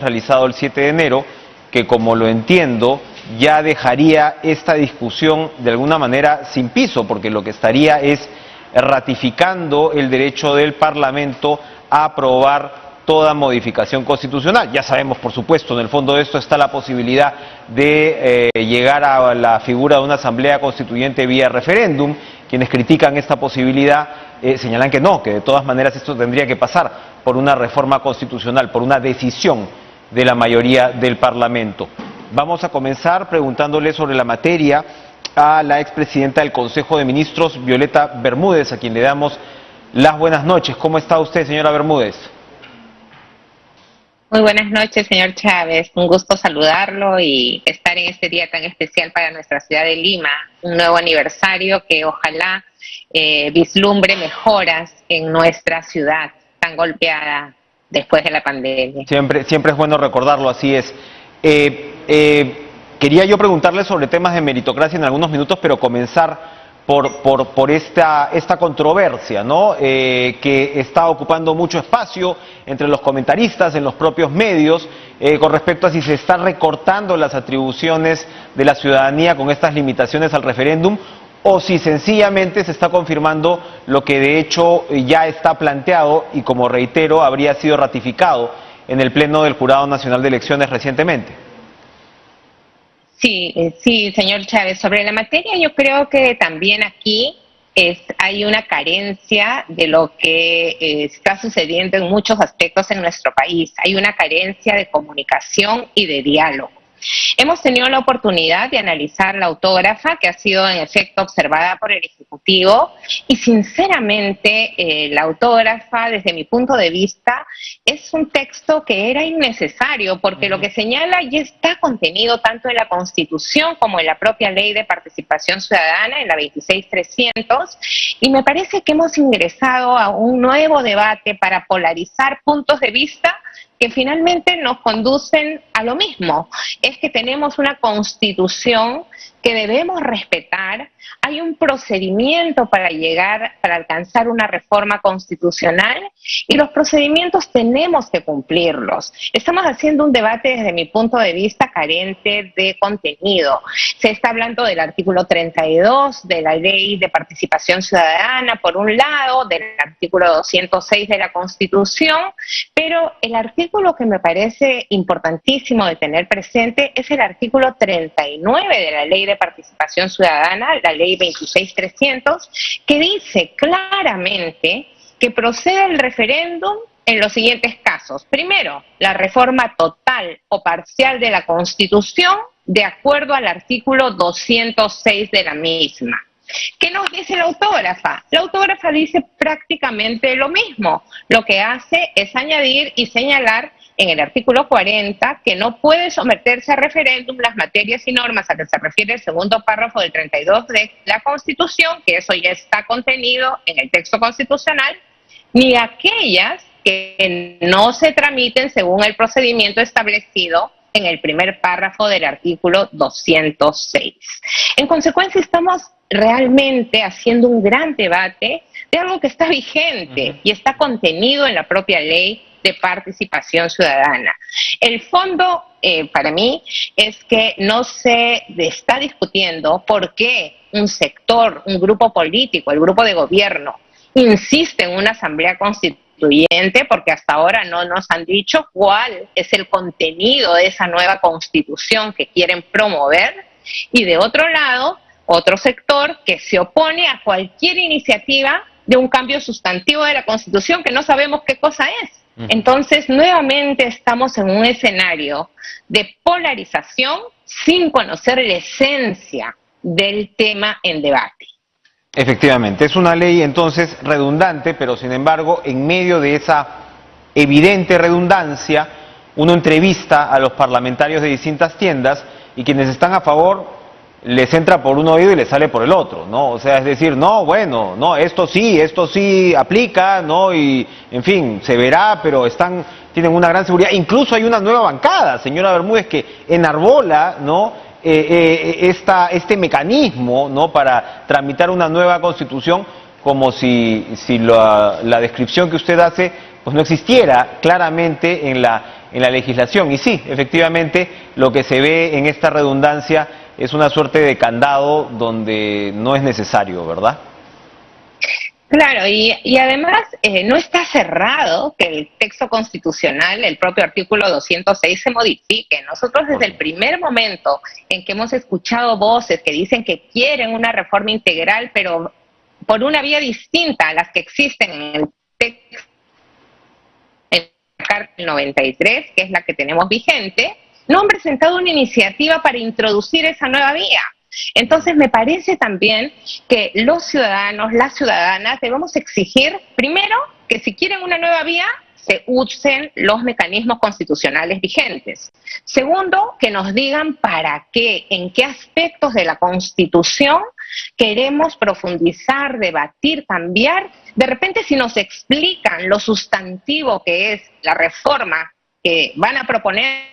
realizado el 7 de enero, que como lo entiendo, ya dejaría esta discusión de alguna manera sin piso, porque lo que estaría es ratificando el derecho del Parlamento a aprobar toda modificación constitucional. Ya sabemos, por supuesto, en el fondo de esto está la posibilidad de llegar a la figura de una asamblea constituyente vía referéndum. Quienes critican esta posibilidad señalan que no, que de todas maneras esto tendría que pasar por una reforma constitucional, por una decisión de la mayoría del Parlamento. Vamos a comenzar preguntándole sobre la materia a la expresidenta del Consejo de Ministros, Violeta Bermúdez, a quien le damos las buenas noches. ¿Cómo está usted, señora Bermúdez? Muy buenas noches, señor Chávez. Un gusto saludarlo y estar en este día tan especial para nuestra ciudad de Lima. Un nuevo aniversario que ojalá vislumbre mejoras en nuestra ciudad tan golpeada después de la pandemia. Siempre es bueno recordarlo, así es. Quería yo preguntarle sobre temas de meritocracia en algunos minutos, pero comenzar por esta controversia, ¿no? Que está ocupando mucho espacio entre los comentaristas, en los propios medios, con respecto a si se están recortando las atribuciones de la ciudadanía con estas limitaciones al referéndum, o si sencillamente se está confirmando lo que de hecho ya está planteado y, como reitero, habría sido ratificado en el Pleno del Jurado Nacional de Elecciones recientemente. Sí, señor Chávez. Sobre la materia, yo creo que también aquí hay una carencia de lo que está sucediendo en muchos aspectos en nuestro país. Hay una carencia de comunicación y de diálogo. Hemos tenido la oportunidad de analizar la autógrafa, que ha sido en efecto observada por el Ejecutivo, y sinceramente la autógrafa, desde mi punto de vista, es un texto que era innecesario, porque lo que señala ya está contenido tanto en la Constitución como en la propia Ley de Participación Ciudadana, en la 26300, y me parece que hemos ingresado a un nuevo debate para polarizar puntos de vista que finalmente nos conducen a lo mismo. Es que tenemos una Constitución que debemos respetar, hay un procedimiento para alcanzar una reforma constitucional, y los procedimientos tenemos que cumplirlos. Estamos haciendo un debate, desde mi punto de vista, carente de contenido. Se está hablando del artículo 32 de la Ley de Participación Ciudadana, por un lado, del artículo 206 de la Constitución, pero el artículo que me parece importantísimo de tener presente es el artículo 39 de la Ley de Participación Ciudadana, la Ley 26300, que dice claramente que procede el referéndum en los siguientes casos. Primero, la reforma total o parcial de la Constitución de acuerdo al artículo 206 de la misma. ¿Qué nos dice la autógrafa? La autógrafa dice prácticamente lo mismo. Lo que hace es añadir y señalar en el artículo 40 que no puede someterse a referéndum las materias y normas a que se refiere el segundo párrafo del 32 de la Constitución, que eso ya está contenido en el texto constitucional, ni aquellas que no se tramiten según el procedimiento establecido en el primer párrafo del artículo 206. En consecuencia, estamos realmente haciendo un gran debate de algo que está vigente y está contenido en la propia Ley de Participación Ciudadana. El fondo, para mí, es que no se está discutiendo por qué un sector, un grupo político, el grupo de gobierno, insiste en una asamblea constituyente, porque hasta ahora no nos han dicho cuál es el contenido de esa nueva constitución que quieren promover, y de otro lado, otro sector que se opone a cualquier iniciativa de un cambio sustantivo de la Constitución que no sabemos qué cosa es. Entonces, nuevamente estamos en un escenario de polarización sin conocer la esencia del tema en debate. Efectivamente, es una ley entonces redundante, pero sin embargo, en medio de esa evidente redundancia, uno entrevista a los parlamentarios de distintas tiendas y quienes están a favor les entra por un oído y les sale por el otro, ¿no? O sea, es decir, no, bueno, no, esto sí aplica, ¿no? Y, en fin, se verá, pero tienen una gran seguridad. Incluso hay una nueva bancada, señora Bermúdez, que enarbola, ¿no? Este mecanismo, ¿no? Para tramitar una nueva constitución, como si la descripción que usted hace pues no existiera claramente en la en la legislación. Y sí, efectivamente, lo que se ve en esta redundancia es una suerte de candado donde no es necesario, ¿verdad? Claro, y además no está cerrado que el texto constitucional, el propio artículo 206, se modifique. Nosotros desde el primer momento en que hemos escuchado voces que dicen que quieren una reforma integral, pero por una vía distinta a las que existen en el texto del 93, que es la que tenemos vigente, no han presentado una iniciativa para introducir esa nueva vía. Entonces me parece también que los ciudadanos, las ciudadanas, debemos exigir, primero, que si quieren una nueva vía, se usen los mecanismos constitucionales vigentes. Segundo, que nos digan para qué, en qué aspectos de la Constitución queremos profundizar, debatir, cambiar. De repente, si nos explican lo sustantivo que es la reforma que van a proponer,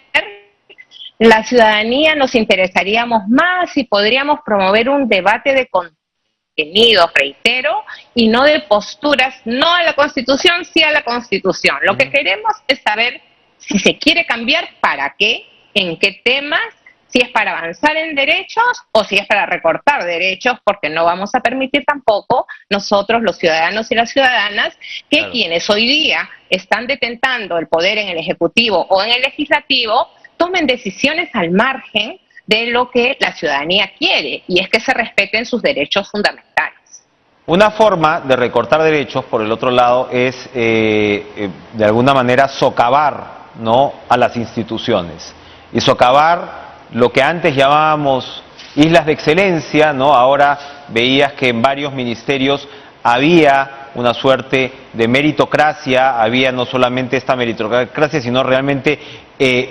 la ciudadanía nos interesaríamos más y podríamos promover un debate de contenidos, reitero, y no de posturas, no a la Constitución, sí a la Constitución. Lo que queremos es saber si se quiere cambiar, para qué, en qué temas, si es para avanzar en derechos o si es para recortar derechos, porque no vamos a permitir tampoco nosotros, los ciudadanos y las ciudadanas, que claro, quienes hoy día están detentando el poder en el Ejecutivo o en el Legislativo, tomen decisiones al margen de lo que la ciudadanía quiere, y es que se respeten sus derechos fundamentales. Una forma de recortar derechos, por el otro lado, es de alguna manera socavar, ¿no?, a las instituciones. Y socavar lo que antes llamábamos islas de excelencia, ¿no? Ahora veías que en varios ministerios había una suerte de meritocracia, había no solamente esta meritocracia, sino realmente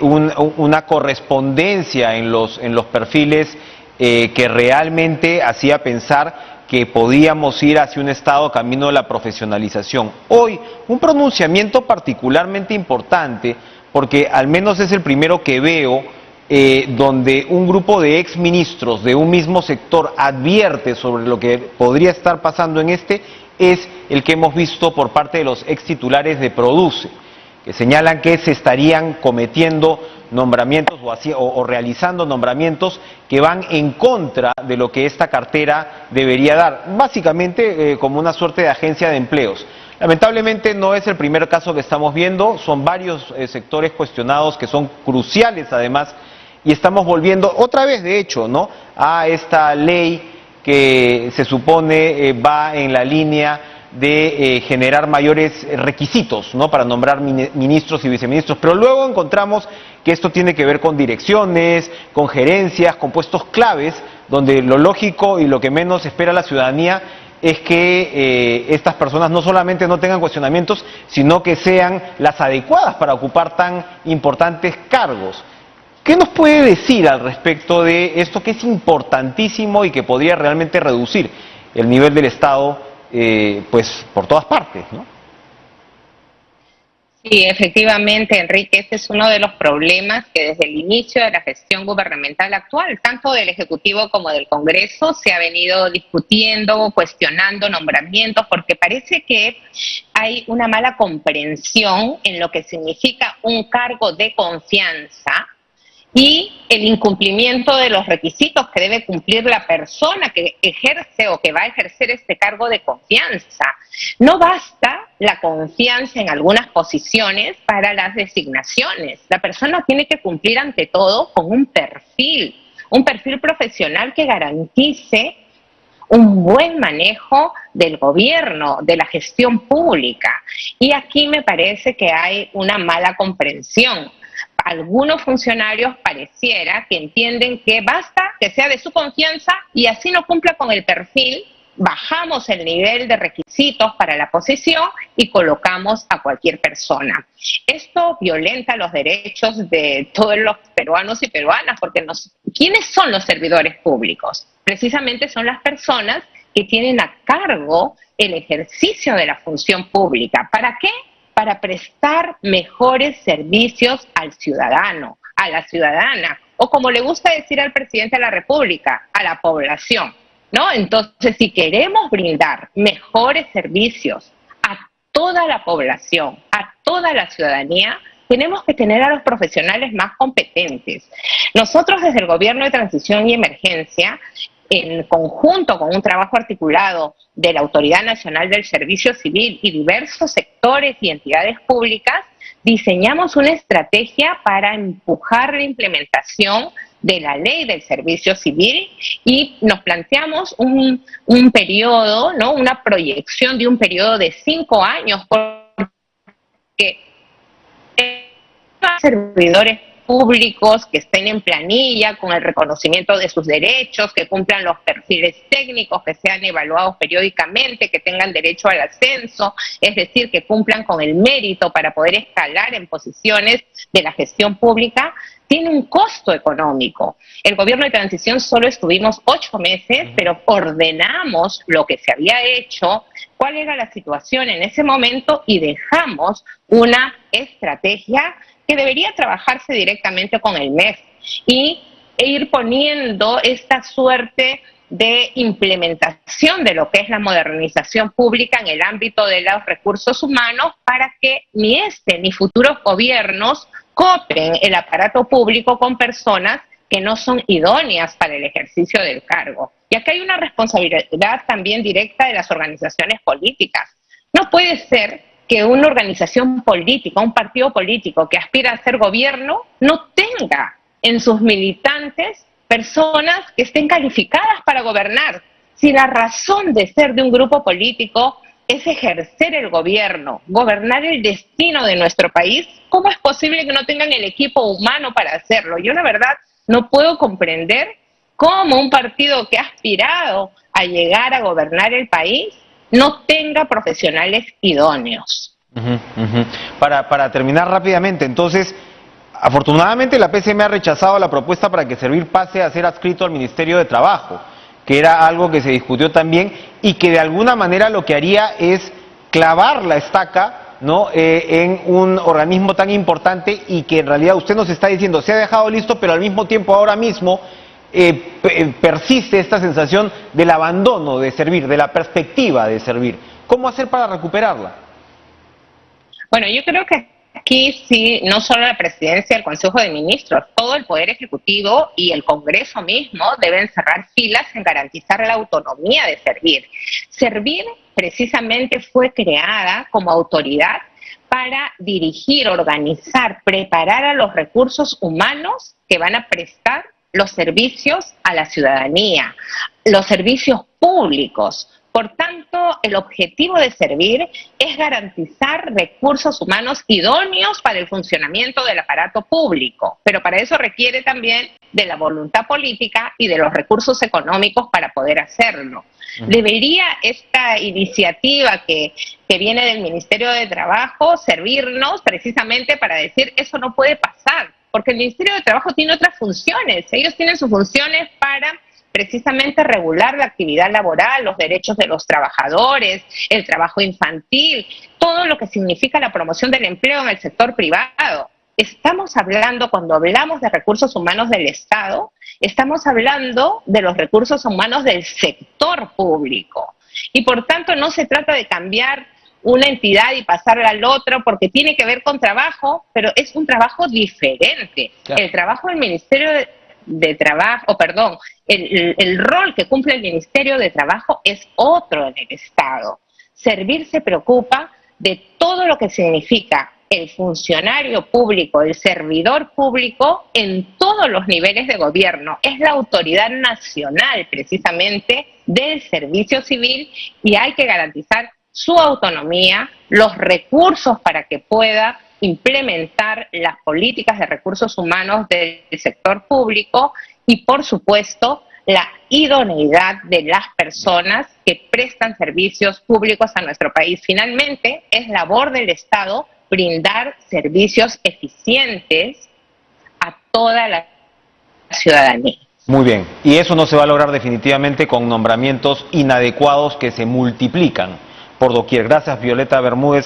una correspondencia en los perfiles que realmente hacía pensar que podíamos ir hacia un estado camino de la profesionalización. Hoy, un pronunciamiento particularmente importante, porque al menos es el primero que veo, donde un grupo de exministros de un mismo sector advierte sobre lo que podría estar pasando en es el que hemos visto por parte de los ex titulares de Produce, que señalan que se estarían cometiendo nombramientos o realizando nombramientos que van en contra de lo que esta cartera debería dar, básicamente como una suerte de agencia de empleos. Lamentablemente no es el primer caso que estamos viendo, son varios sectores cuestionados que son cruciales además, y estamos volviendo otra vez, de hecho, ¿no?, a esta ley que se supone va en la línea de generar mayores requisitos, ¿no?, para nombrar ministros y viceministros, pero luego encontramos que esto tiene que ver con direcciones, con gerencias, con puestos claves, donde lo lógico y lo que menos espera la ciudadanía es que estas personas no solamente no tengan cuestionamientos, sino que sean las adecuadas para ocupar tan importantes cargos. ¿Qué nos puede decir al respecto de esto, que es importantísimo y que podría realmente reducir el nivel del Estado, pues por todas partes, ¿no? Sí, efectivamente, Enrique, este es uno de los problemas que desde el inicio de la gestión gubernamental actual, tanto del Ejecutivo como del Congreso, se ha venido discutiendo, cuestionando nombramientos, porque parece que hay una mala comprensión en lo que significa un cargo de confianza y el incumplimiento de los requisitos que debe cumplir la persona que ejerce o que va a ejercer este cargo de confianza. No basta la confianza en algunas posiciones para las designaciones. La persona tiene que cumplir ante todo con un perfil profesional que garantice un buen manejo del gobierno, de la gestión pública. Y aquí me parece que hay una mala comprensión. Algunos funcionarios pareciera que entienden que basta que sea de su confianza y así no cumpla con el perfil, bajamos el nivel de requisitos para la posición y colocamos a cualquier persona. Esto violenta los derechos de todos los peruanos y peruanas, porque ¿quiénes son los servidores públicos? Precisamente son las personas que tienen a cargo el ejercicio de la función pública. ¿Para qué? Para prestar mejores servicios al ciudadano, a la ciudadana, o como le gusta decir al presidente de la República, a la población, ¿no? Entonces, si queremos brindar mejores servicios a toda la población, a toda la ciudadanía, tenemos que tener a los profesionales más competentes. Nosotros desde el Gobierno de Transición y Emergencia, en conjunto con un trabajo articulado de la Autoridad Nacional del Servicio Civil y diversos sectores y entidades públicas, diseñamos una estrategia para empujar la implementación de la ley del servicio civil y nos planteamos un periodo, ¿no? Una proyección de un periodo de 5 años, porque servidores públicos que estén en planilla con el reconocimiento de sus derechos, que cumplan los perfiles técnicos, que sean evaluados periódicamente, que tengan derecho al ascenso, es decir, que cumplan con el mérito para poder escalar en posiciones de la gestión pública, tiene un costo económico. El gobierno de transición solo estuvimos 8 meses, pero ordenamos lo que se había hecho, cuál era la situación en ese momento y dejamos una estrategia que debería trabajarse directamente con el MEF e ir poniendo esta suerte de implementación de lo que es la modernización pública en el ámbito de los recursos humanos para que ni este ni futuros gobiernos copien el aparato público con personas que no son idóneas para el ejercicio del cargo. Y acá hay una responsabilidad también directa de las organizaciones políticas. No puede ser que una organización política, un partido político que aspira a ser gobierno, no tenga en sus militantes personas que estén calificadas para gobernar. Si la razón de ser de un grupo político es ejercer el gobierno, gobernar el destino de nuestro país, ¿cómo es posible que no tengan el equipo humano para hacerlo? Yo la verdad no puedo comprender cómo un partido que ha aspirado a llegar a gobernar el país no tenga profesionales idóneos. Para terminar rápidamente, entonces, afortunadamente la PCM ha rechazado la propuesta para que Servir pase a ser adscrito al Ministerio de Trabajo, que era algo que se discutió también y que de alguna manera lo que haría es clavar la estaca, ¿no? En un organismo tan importante y que en realidad usted nos está diciendo se ha dejado listo, pero al mismo tiempo ahora mismo persiste esta sensación del abandono de Servir, de la perspectiva de Servir. ¿Cómo hacer para recuperarla? Bueno, yo creo que aquí sí, no solo la presidencia del Consejo de Ministros, todo el Poder Ejecutivo y el Congreso mismo deben cerrar filas en garantizar la autonomía de Servir. Servir precisamente fue creada como autoridad para dirigir, organizar, preparar a los recursos humanos que van a prestar los servicios a la ciudadanía, los servicios públicos. Por tanto, el objetivo de Servir es garantizar recursos humanos idóneos para el funcionamiento del aparato público, pero para eso requiere también de la voluntad política y de los recursos económicos para poder hacerlo. Debería esta iniciativa que viene del Ministerio de Trabajo servirnos precisamente para decir eso no puede pasar, porque el Ministerio de Trabajo tiene otras funciones. Ellos tienen sus funciones para precisamente regular la actividad laboral, los derechos de los trabajadores, el trabajo infantil, todo lo que significa la promoción del empleo en el sector privado. Estamos hablando, cuando hablamos de recursos humanos del Estado, estamos hablando de los recursos humanos del sector público. Y por tanto no se trata de cambiar una entidad y pasarla al otro porque tiene que ver con trabajo, pero es un trabajo diferente. Claro. El trabajo del Ministerio de Trabajo, perdón, el rol que cumple el Ministerio de Trabajo es otro en el Estado. Servir se preocupa de todo lo que significa el funcionario público, el servidor público en todos los niveles de gobierno. Es la autoridad nacional precisamente del servicio civil y hay que garantizar su autonomía, los recursos para que pueda implementar las políticas de recursos humanos del sector público y, por supuesto, la idoneidad de las personas que prestan servicios públicos a nuestro país. Finalmente, es labor del Estado brindar servicios eficientes a toda la ciudadanía. Muy bien, y eso no se va a lograr definitivamente con nombramientos inadecuados que se multiplican por doquier. Gracias, Violeta Bermúdez.